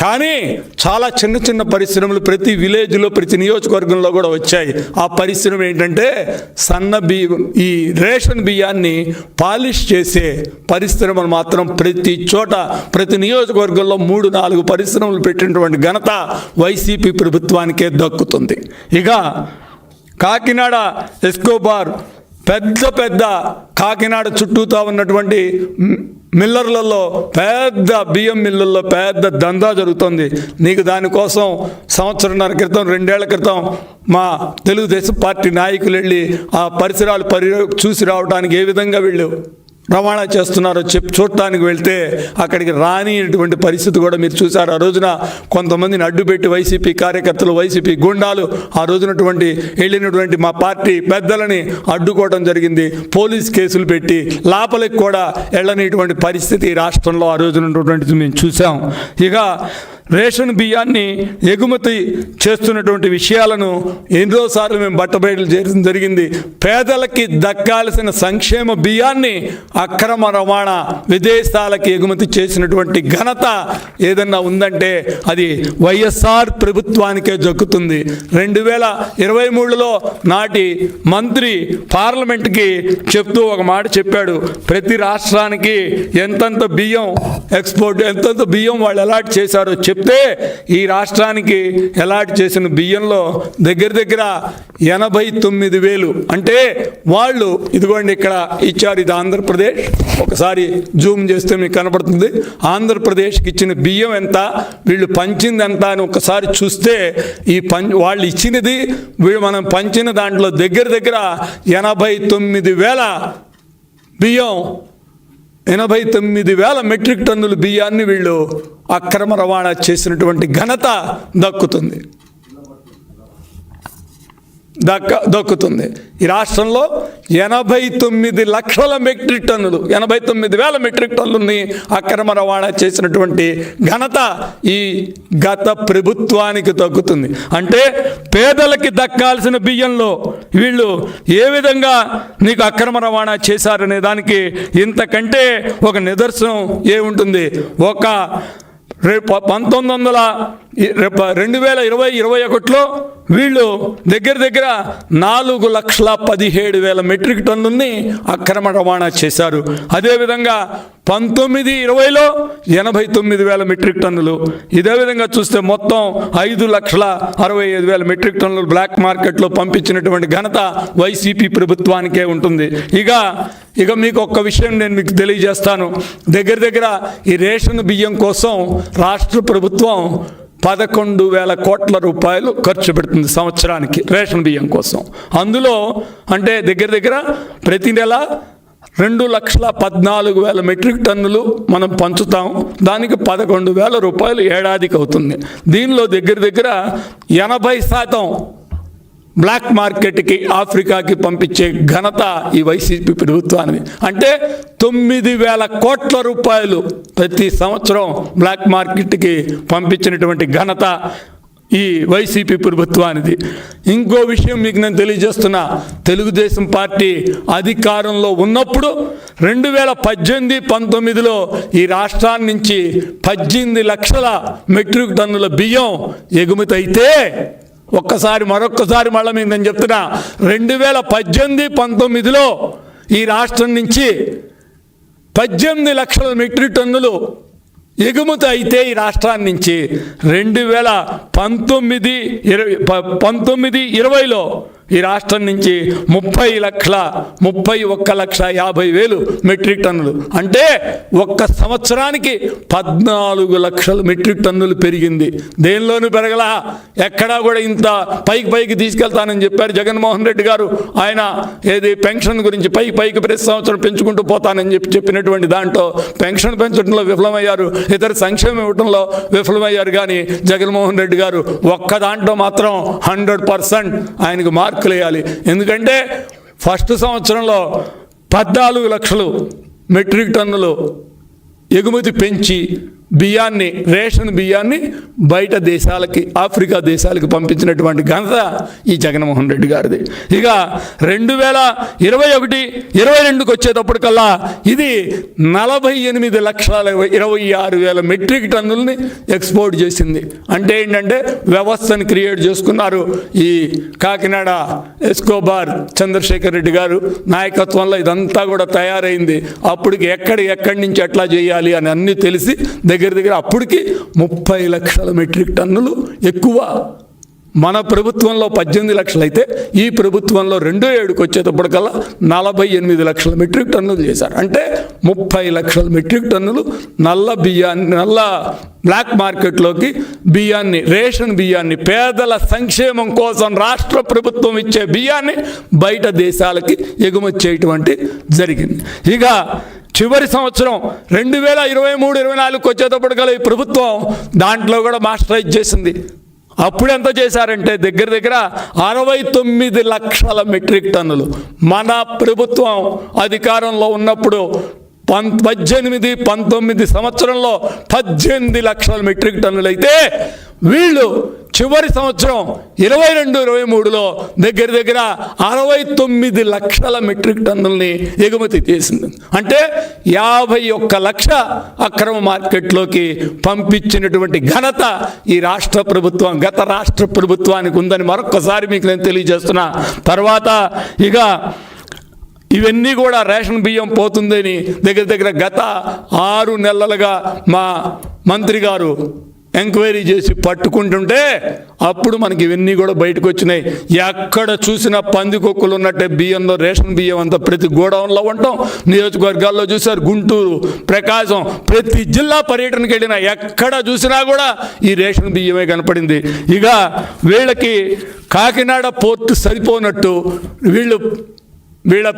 కానీ చాలా చిన్న చిన్న పరిశ్రమలు ప్రతి విలేజ్లో ప్రతి నియోజకవర్గంలో కూడా వచ్చాయి. ఆ పరిశ్రమ ఏంటంటే సన్న బియ్యం, ఈ రేషన్ బియ్యాన్ని పాలిష్ చేసే పరిశ్రమలు మాత్రం ప్రతి చోట ప్రతి నియోజకవర్గంలో 3-4 పరిశ్రమలు పెట్టినటువంటి ఘనత వైసీపీ ప్రభుత్వానికే దక్కుతుంది. ఇక కాకినాడ ఎస్కోబార్ పెద్ద కాకినాడ చుట్టూతా ఉన్నటువంటి మిల్లర్లలో పెద్ద బియ్యం మిల్లుల్లో పెద్ద దందా జరుగుతుంది. నీకు దానికోసం సంవత్సరంన్నర క్రితం 2 ఏళ్ల క్రితం మా తెలుగుదేశం పార్టీ నాయకులు వెళ్ళి ఆ పరిసరాలు చూసి రావడానికి ఏ విధంగా వీళ్ళు రవాణా చేస్తున్నారో చూడటానికి వెళ్తే అక్కడికి రానిటువంటి పరిస్థితి కూడా మీరు చూశారు. ఆ రోజున కొంతమందిని అడ్డుపెట్టి వైసీపీ కార్యకర్తలు, వైసీపీ గుండాలు ఆ రోజునటువంటి వెళ్ళినటువంటి మా పార్టీ పెద్దలని అడ్డుకోవడం జరిగింది. పోలీస్ కేసులు పెట్టి లోపలికి కూడా వెళ్ళనిటువంటి పరిస్థితి రాష్ట్రంలో ఆ రోజునటువంటిది మేము చూసాం. ఇక రేషన్ బియ్యాన్ని ఎగుమతి చేస్తున్నటువంటి విషయాలను ఎన్నోసార్లు మేము బట్టబయలు చేయడం జరిగింది. పేదలకి దక్కాల్సిన సంక్షేమ బియ్యాన్ని అక్రమ రవాణా విదేశాలకి ఎగుమతి చేసినటువంటి ఘనత ఏదన్నా ఉందంటే అది వైఎస్ఆర్ ప్రభుత్వానికే దక్కుతుంది. 2023లో నాటి మంత్రి పార్లమెంట్కి చెప్తూ ఒక మాట చెప్పాడు. ప్రతి రాష్ట్రానికి ఎంతంత బియ్యం ఎక్స్పోర్ట్, ఎంతంత బియ్యం వాళ్ళు అలాట్ చేశారో చెప్తే ఈ రాష్ట్రానికి అలాట్ చేసిన బియ్యంలో దగ్గర 89,000, అంటే వాళ్ళు ఇదిగోండి ఇక్కడ ఇచ్చారు, ఇది ఆంధ్రప్రదేశ్. ఒకసారి జూమ్ చేస్తే మీకు కనపడుతుంది. ఆంధ్రప్రదేశ్కి ఇచ్చిన బియ్యం ఎంత, వీళ్ళు పంచింది ఎంత అని ఒకసారి చూస్తే ఈ వాళ్ళు ఇచ్చినది మనం పంచిన దాంట్లో దగ్గర 89,000 బియ్యం, 89,000 మెట్రిక్ టన్నుల బియ్యాన్ని వీళ్ళు అక్రమ రవాణా చేసినటువంటి ఘనత దక్కుతుంది. ఈ రాష్ట్రంలో 89 లక్షల మెట్రిక్ టన్నులు, 89,000 మెట్రిక్ టన్నులని అక్రమ రవాణా చేసినటువంటి ఘనత ఈ గత ప్రభుత్వానికి దక్కుతుంది. అంటే పేదలకి దక్కాల్సిన బియ్యంలో వీళ్ళు ఏ విధంగా నీకు అక్రమ రవాణా చేశారనే దానికి ఇంతకంటే ఒక నిదర్శనం ఏముంటుంది? ఒక 2020-21లో వీళ్ళు దగ్గర 4,17,000 మెట్రిక్ టన్నుల్ని అక్రమ రవాణా చేశారు. అదేవిధంగా 19-20లో 89,000 మెట్రిక్ టన్నులు. ఇదే విధంగా చూస్తే మొత్తం 5,65,000 మెట్రిక్ టన్నులు బ్లాక్ మార్కెట్లో పంపించినటువంటి ఘనత వైసీపీ ప్రభుత్వానికే ఉంటుంది. ఇక మీకు ఒక్క విషయం నేను మీకు తెలియజేస్తాను. దగ్గర ఈ రేషన్ బియ్యం కోసం రాష్ట్ర ప్రభుత్వం 11,000 కోట్ల రూపాయలు ఖర్చు పెడుతుంది సంవత్సరానికి రేషన్ బియ్యం కోసం. అందులో అంటే దగ్గర ప్రతి నెల 2,14,000 మెట్రిక్ టన్నులు మనం పంచుతాం. దానికి 11,000 రూపాయలు ఏడాదికి అవుతుంది. దీనిలో దగ్గర 80% బ్లాక్ మార్కెట్కి, ఆఫ్రికాకి పంపించే ఘనత ఈ వైసీపీ ప్రభుత్వానికి. అంటే 9,000 కోట్ల రూపాయలు ప్రతి సంవత్సరం బ్లాక్ మార్కెట్కి పంపించినటువంటి ఘనత ఈ వైసీపీ ప్రభుత్వానిది. ఇంకో విషయం మీకు నేను తెలియజేస్తున్నా. తెలుగుదేశం పార్టీ అధికారంలో ఉన్నప్పుడు 2018-19లో ఈ రాష్ట్రాన్ని నుంచి 18 లక్షల మెట్రిక్ టన్నుల బియ్యం ఎగుమతి అయితే మరొక్కసారి మళ్ళీ మీకు నేను చెప్తున్నా, 2018-19లో ఈ రాష్ట్రం నుంచి 18 లక్షల మెట్రిక్ టన్నులు ఎగుమతి అయితే ఈ రాష్ట్రాన్ని నుంచి 2019-20లో ఈ రాష్ట్రం నుంచి 31,50,000 మెట్రిక్ టన్నులు. అంటే ఒక్క సంవత్సరానికి 14 లక్షల మెట్రిక్ టన్నులు పెరిగింది. దేనిలోనూ పెరగలా. ఎక్కడా కూడా ఇంత పైకి తీసుకెళ్తానని చెప్పారు జగన్మోహన్ రెడ్డి గారు. ఆయన ఏది పెన్షన్ గురించి పైకి ప్రతి సంవత్సరం పెంచుకుంటూ పోతానని చెప్పినటువంటి దాంట్లో పెన్షన్ పెంచడంలో విఫలమయ్యారు, ఇతర సంక్షేమం ఇవ్వడంలో విఫలమయ్యారు. కానీ జగన్మోహన్ రెడ్డి గారు ఒక్క దాంట్లో మాత్రం 100% ఆయనకు మార్కులు వేయాలి. ఎందుకంటే ఫస్ట్ సంవత్సరంలో 14 లక్షలు మెట్రిక్ టన్నులు ఎగుమతి పెంచి బియ్యాన్ని, రేషన్ బియ్యాన్ని బయట దేశాలకి, ఆఫ్రికా దేశాలకి పంపించినటువంటి ఘనత ఈ జగన్మోహన్ రెడ్డి గారిది. ఇక 2021-22కి వచ్చేటప్పటికల్లా ఇది 48,26,000 మెట్రిక్ టన్నుల్ని ఎక్స్పోర్ట్ చేసింది. అంటే ఏంటంటే వ్యవస్థను క్రియేట్ చేసుకున్నారు ఈ కాకినాడ ఎస్కోబార్ చంద్రశేఖర్ రెడ్డి గారు నాయకత్వంలో. ఇదంతా కూడా తయారైంది. అప్పటికి ఎక్కడి నుంచి ఎట్లా చేయాలి అని అన్నీ తెలిసి దగ్గర అప్పటికి 30 లక్షల మెట్రిక్ టన్నులు ఎక్కువ. మన ప్రభుత్వంలో 18 లక్షలు అయితే ఈ ప్రభుత్వంలో 27కి వచ్చేటప్పటికల్లా 48 లక్షల మెట్రిక్ టన్నులు చేశారు. అంటే 30 లక్షల మెట్రిక్ టన్నులు నల్ల బ్లాక్ మార్కెట్లోకి బియ్యాన్ని, రేషన్ బియ్యాన్ని, పేదల సంక్షేమం కోసం రాష్ట్ర ప్రభుత్వం ఇచ్చే బియ్యాన్ని బయట దేశాలకి ఎగుమతి చేయటువంటి జరిగింది. ఇక చివరి సంవత్సరం 2023-24కి వచ్చేటప్పటికల్లా ఈ ప్రభుత్వం దాంట్లో కూడా మాస్టరైజ్ చేసింది. అప్పుడు ఎంత చేశారంటే దగ్గర 69 లక్షల మెట్రిక్ టన్నులు. మన ప్రభుత్వం అధికారంలో ఉన్నప్పుడు 18-19 సంవత్సరంలో 18 లక్షల మెట్రిక్ టన్నులు అయితే వీళ్ళు చివరి సంవత్సరం 22-23లో దగ్గర 69 లక్షల మెట్రిక్ టన్నుల్ని ఎగుమతి చేసింది. అంటే 51 లక్ష అక్రమ మార్కెట్లోకి పంపించినటువంటి ఘనత ఈ రాష్ట్ర ప్రభుత్వం, గత రాష్ట్ర ప్రభుత్వానికి ఉందని మరొకసారి మీకు నేను తెలియజేస్తున్నా. తర్వాత ఇక ఇవన్నీ కూడా రేషన్ బియ్యం పోతుందని దగ్గర గత 6 నెలలుగా మా మంత్రి గారు ఎంక్వైరీ చేసి పట్టుకుంటుంటే అప్పుడు మనకి ఇవన్నీ కూడా బయటకు వచ్చినాయి. ఎక్కడ చూసినా పందికొక్కులు ఉన్నట్టే బియ్యంలో రేషన్ బియ్యం అంతా ప్రతి గోడౌన్లో ఉంటాం. నియోజకవర్గాల్లో చూశారు, గుంటూరు, ప్రకాశం, ప్రతి జిల్లా పర్యటనకి వెళ్ళినా ఎక్కడ చూసినా కూడా ఈ రేషన్ బియ్యమే కనపడింది. ఇక వీళ్ళకి కాకినాడ పోర్టు సరిపోనట్టు వీళ్ళ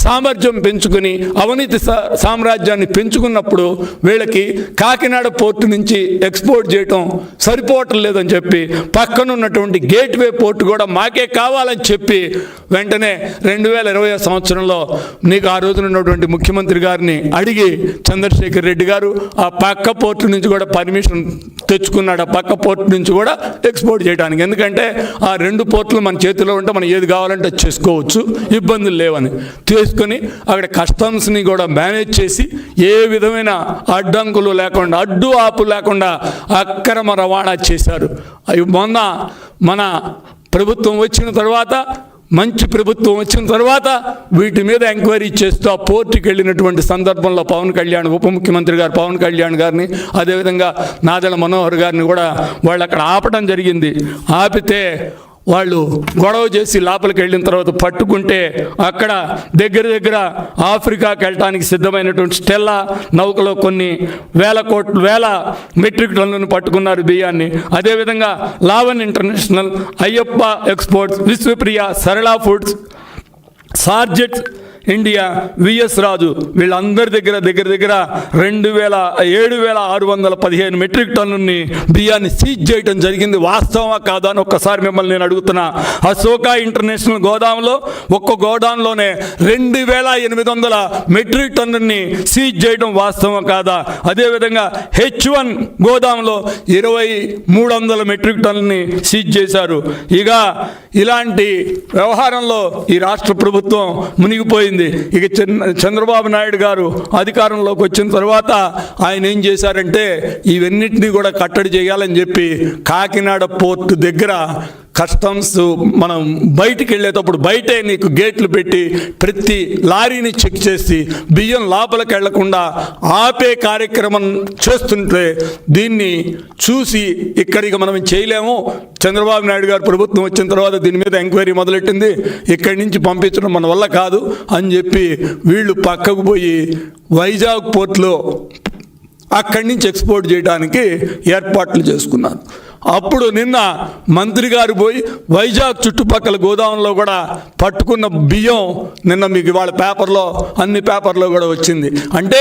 సామర్థ్యం పెంచుకుని అవినీతి సామ్రాజ్యాన్ని పెంచుకున్నప్పుడు వీళ్ళకి కాకినాడ పోర్టు నుంచి ఎక్స్పోర్ట్ చేయటం సరిపోవటం లేదని చెప్పి పక్కనున్నటువంటి గేట్వే పోర్టు కూడా మాకే కావాలని చెప్పి వెంటనే 2020 సంవత్సరంలో నీకు ఆ రోజున ఉన్నటువంటి ముఖ్యమంత్రి గారిని అడిగి చంద్రశేఖర్ రెడ్డి గారు ఆ పక్క పోర్టు నుంచి కూడా పర్మిషన్ తెచ్చుకున్నాడు. ఆ పక్క పోర్టు నుంచి కూడా ఎక్స్పోర్ట్ చేయడానికి. ఎందుకంటే ఆ 2 పోర్టులు మన చేతిలో ఉంటే మనం ఏది కావాలంటే చేసుకోవచ్చు, ఇబ్బందులు లేవని చేసుకొని అక్కడ కస్టమ్స్ని కూడా మేనేజ్ చేసి ఏ విధమైన అడ్డంకులు లేకుండా, అడ్డు ఆపు లేకుండా అక్రమ రవాణా చేశారు. అవి మొన్న మన ప్రభుత్వం వచ్చిన తర్వాత, మంచి ప్రభుత్వం వచ్చిన తర్వాత వీటి మీద ఎంక్వైరీ చేస్తూ ఆ పోర్టుకి వెళ్ళినటువంటి సందర్భంలో పవన్ కళ్యాణ్, ఉప ముఖ్యమంత్రి గారు పవన్ కళ్యాణ్ గారిని, అదేవిధంగా నాదెళ్ల మనోహర్ గారిని కూడా వాళ్ళు అక్కడ ఆపడం జరిగింది. ఆపితే వాళ్ళు గొడవ చేసి లోపలికి వెళ్ళిన తర్వాత పట్టుకుంటే అక్కడ దగ్గర ఆఫ్రికాకి వెళ్ళటానికి సిద్ధమైనటువంటి స్టెల్లా నౌకలో కొన్ని వేల మెట్రిక్ టన్నులను పట్టుకున్నారు బియ్యాన్ని. అదేవిధంగా Lavan international, Ayyappa exports, Vishwapriya, Sarala foods, సార్జెట్ ఇండియా, విఎస్ రాజు వీళ్ళందరి దగ్గర 7,615 మెట్రిక్ టన్నుని బియ్యాన్ని సీజ్ చేయడం జరిగింది. వాస్తవమా కాదా అని ఒక్కసారి మిమ్మల్ని నేను అడుగుతున్నా. అశోక ఇంటర్నేషనల్ గోదాంలో ఒక్క గోదాంలోనే 2,800 మెట్రిక్ టన్నుని సీజ్ చేయడం వాస్తవమా కాదా? అదేవిధంగా H1 గోదాంలో 2,300 మెట్రిక్ టన్నుని సీజ్ చేశారు. ఇక ఇలాంటి వ్యవహారంలో ఈ రాష్ట్ర ప్రభుత్వం మునిగిపోయింది. ఇక చంద్రబాబు నాయుడు గారు అధికారంలోకి వచ్చిన తర్వాత ఆయన ఏం చేశారంటే ఇవన్నిటినీ కూడా కట్టడి చేయాలని చెప్పి కాకినాడ పోర్టు దగ్గర కస్టమ్స్ మనం బయటికి వెళ్ళేటప్పుడు బయటే నీకు గేట్లు పెట్టి ప్రతి లారీని చెక్ చేసి బియ్యం లోపలికి వెళ్లకుండా ఆపే కార్యక్రమం చేస్తుంటే దీన్ని చూసి ఇక్కడికి మనం చేయలేము, చంద్రబాబు నాయుడు గారు ప్రభుత్వం వచ్చిన తర్వాత దీని మీద ఎంక్వైరీ మొదలెట్టింది, ఇక్కడి నుంచి పంపించడం మన వల్ల కాదు అని చెప్పి వీళ్ళు పక్కకు పోయి వైజాగ్ పోర్టులో అక్కడి నుంచి ఎక్స్పోర్ట్ చేయడానికి ఏర్పాట్లు చేసుకున్నారు. అప్పుడు నిన్న మంత్రి గారు పోయి వైజాగ్ చుట్టుపక్కల గోదాంలో కూడా పట్టుకున్న బియ్యం నిన్న మీకు ఇవాళ పేపర్లో, అన్ని పేపర్లో కూడా వచ్చింది. అంటే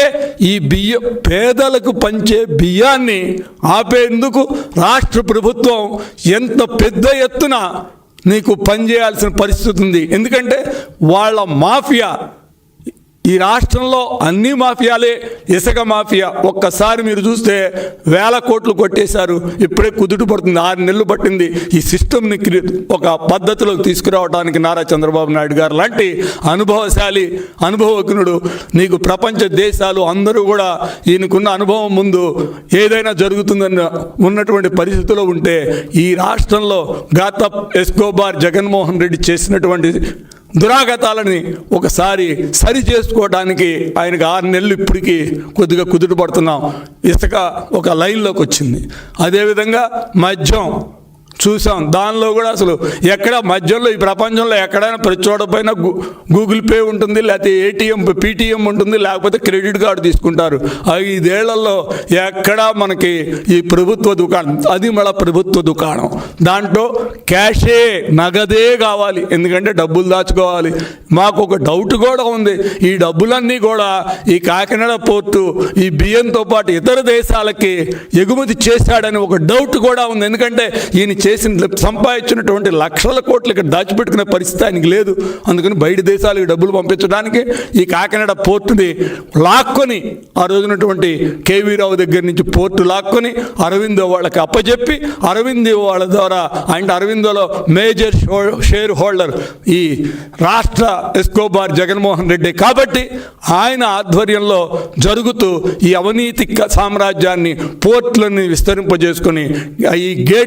ఈ బియ్యం, పేదలకు పంచే బియ్యాన్ని ఆపేందుకు రాష్ట్ర ప్రభుత్వం ఎంత పెద్ద ఎత్తున నీకు పనిచేయాల్సిన పరిస్థితి ఉంది. ఎందుకంటే వాళ్ళ మాఫియా ఈ రాష్ట్రంలో అన్ని మాఫియాలే. ఇసుక మాఫియా ఒక్కసారి మీరు చూస్తే వేల కోట్లు కొట్టేశారు. ఇప్పుడే కుదుట పడుతుంది. 6 నెలలు పట్టింది ఈ సిస్టమ్ని ఒక పద్ధతిలోకి తీసుకురావడానికి. నారా చంద్రబాబు నాయుడు గారు లాంటి అనుభవశాలి, అనుభవజ్ఞుడు, నీకు ప్రపంచ దేశాలు అందరూ కూడా ఈయనకున్న అనుభవం ముందు ఏదైనా జరుగుతుందని ఉన్నటువంటి పరిస్థితిలో ఉంటే, ఈ రాష్ట్రంలో గత ఎస్కోబార్ జగన్మోహన్ రెడ్డి చేసినటువంటి దురాగతాలని ఒకసారి సరి చేసుకోవడానికి ఆయనకు 6 నెలలు ఇప్పటికీ కొద్దిగా కుదుట పడుతున్నాం. ఇసుక ఒక లైన్లోకి వచ్చింది. అదేవిధంగా మద్యం చూసాం. దానిలో కూడా అసలు ఎక్కడ మధ్యలో ఈ ప్రపంచంలో ఎక్కడైనా ప్రతి చోట పైన గూగుల్ పే ఉంటుంది, లేకపోతే ఏటీఎం పీటీఎం ఉంటుంది, లేకపోతే క్రెడిట్ కార్డు తీసుకుంటారు. 5 ఏళ్లలో ఎక్కడా మనకి ఈ ప్రభుత్వ దుకాణం, అది మళ్ళీ ప్రభుత్వ దుకాణం, దాంట్లో క్యాషే నగదే కావాలి, ఎందుకంటే డబ్బులు దాచుకోవాలి. మాకు ఒక డౌట్ కూడా ఉంది, ఈ డబ్బులన్నీ కూడా ఈ కాకినాడ పోర్టు ఈ బియ్యంతో పాటు ఇతర దేశాలకి ఎగుమతి చేశాడని ఒక డౌట్ కూడా ఉంది. ఎందుకంటే ఈయన సంపాదించినటువంటి లక్షల కోట్లు ఇక్కడ దాచిపెట్టుకునే పరిస్థితి ఆయనకి లేదు. అందుకని బయట దేశాలకు డబ్బులు పంపించడానికి ఈ కాకినాడ పోర్టుని లాక్కొని, ఆ రోజునటువంటి కేవీ రావు దగ్గర నుంచి పోర్టు లాక్కొని అరవిందో వాళ్ళకి అప్పచెప్పి, అరవిందో వాళ్ళ ద్వారా, అండ్ అరవిందోలో మేజర్ షేర్ హోల్డర్ ఈ రాష్ట్ర ఎస్కోబార్ జగన్మోహన్ రెడ్డి కాబట్టి ఆయన ఆధ్వర్యంలో జరుగుతూ ఈ అవినీతి సామ్రాజ్యాన్ని, పోర్టులని విస్తరింపజేసుకొని ఈ గేట్